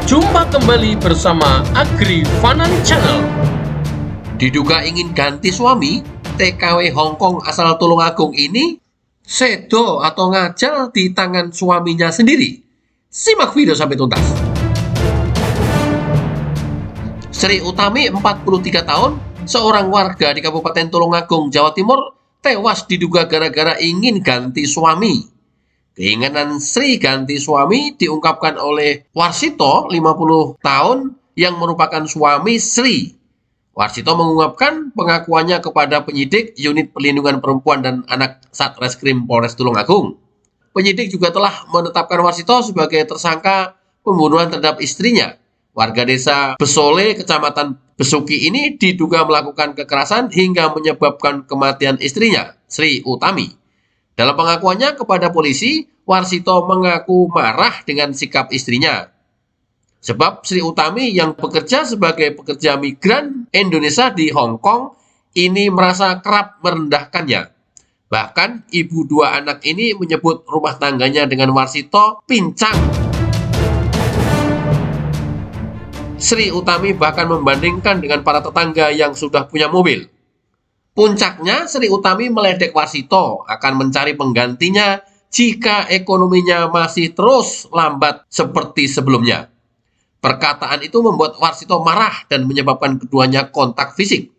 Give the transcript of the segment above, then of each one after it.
Jumpa kembali bersama Agri Fanan Channel. Diduga ingin ganti suami, TKW Hongkong asal Tulungagung ini sedo atau ngajal di tangan suaminya sendiri. Simak video sampai tuntas. Sri Utami, 43 tahun, seorang warga di Kabupaten Tulungagung, Jawa Timur, tewas diduga gara-gara ingin ganti suami. Keinginan Sri ganti suami diungkapkan oleh Warsito, 50 tahun, yang merupakan suami Sri. Warsito mengungkapkan pengakuannya kepada penyidik Unit Perlindungan Perempuan dan Anak Satreskrim Polres Tulungagung. Penyidik juga telah menetapkan Warsito sebagai tersangka pembunuhan terhadap istrinya. Warga desa Besole, Kecamatan Besuki ini diduga melakukan kekerasan hingga menyebabkan kematian istrinya, Sri Utami. Dalam pengakuannya kepada polisi, Warsito mengaku marah dengan sikap istrinya. Sebab Sri Utami yang bekerja sebagai pekerja migran Indonesia di Hong Kong ini merasa kerap merendahkannya. Bahkan ibu dua anak ini menyebut rumah tangganya dengan Warsito pincang. Sri Utami bahkan membandingkan dengan para tetangga yang sudah punya mobil. Puncaknya, Sri Utami meledek Warsito akan mencari penggantinya jika ekonominya masih terus lambat seperti sebelumnya. Perkataan itu membuat Warsito marah dan menyebabkan keduanya kontak fisik.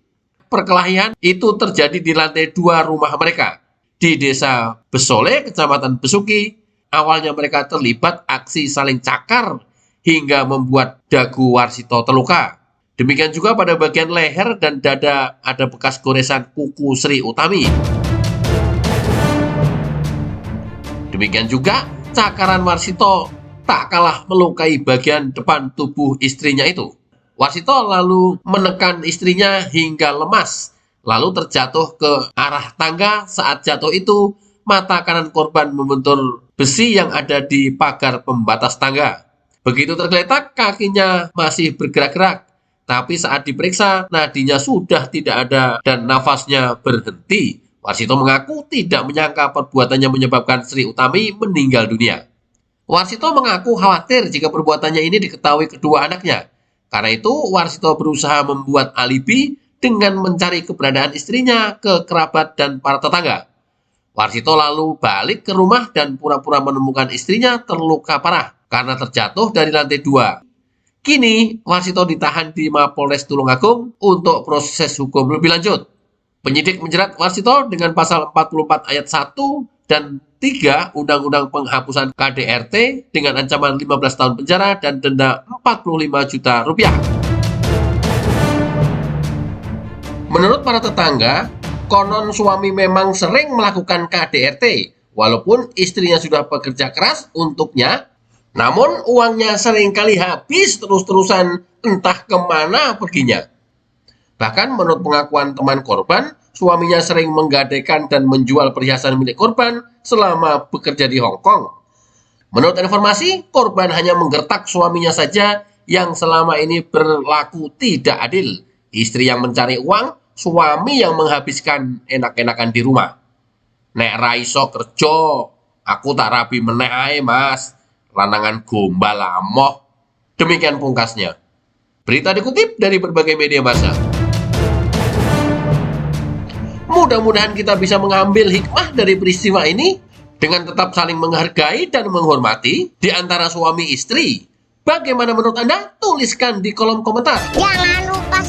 Perkelahian itu terjadi di lantai 2 rumah mereka di desa Besole, Kecamatan Besuki. Awalnya mereka terlibat aksi saling cakar hingga membuat dagu Warsito terluka. Demikian juga pada bagian leher dan dada ada bekas goresan kuku Sri Utami. Demikian juga cakaran Warsito tak kalah melukai bagian depan tubuh istrinya itu. Warsito lalu menekan istrinya hingga lemas, lalu terjatuh ke arah tangga. Saat jatuh itu, mata kanan korban membentur besi yang ada di pagar pembatas tangga. Begitu tergeletak, kakinya masih bergerak-gerak. Tapi saat diperiksa, nadinya sudah tidak ada dan nafasnya berhenti. Warsito mengaku tidak menyangka perbuatannya menyebabkan Sri Utami meninggal dunia. Warsito mengaku khawatir jika perbuatannya ini diketahui kedua anaknya. Karena itu, Warsito berusaha membuat alibi dengan mencari keberadaan istrinya ke kerabat dan para tetangga. Warsito lalu balik ke rumah dan pura-pura menemukan istrinya terluka parah karena terjatuh dari lantai 2. Kini, Warsito ditahan di Mapolres Tulungagung untuk proses hukum lebih lanjut. Penyidik menjerat Warsito dengan pasal 44 ayat 1 dan 3 Undang-Undang Penghapusan KDRT dengan ancaman 15 tahun penjara dan denda 45 juta rupiah. Menurut para tetangga, konon suami memang sering melakukan KDRT, walaupun istrinya sudah bekerja keras untuknya. Namun uangnya seringkali habis terus-terusan entah kemana perginya. Bahkan menurut pengakuan teman korban, suaminya sering menggadaikan dan menjual perhiasan milik korban selama bekerja di Hong Kong. Menurut informasi, korban hanya menggertak suaminya saja yang selama ini berlaku tidak adil. Istri yang mencari uang, suami yang menghabiskan enak-enakan di rumah. Nek raiso kerja, aku tak rabi meneh ae, Mas. Lanangan gombal amoh. Demikian pungkasnya. Berita dikutip dari berbagai media massa. Mudah-mudahan kita bisa mengambil hikmah dari peristiwa ini dengan tetap saling menghargai dan menghormati di antara suami istri. Bagaimana menurut Anda? Tuliskan di kolom komentar. Jangan lupa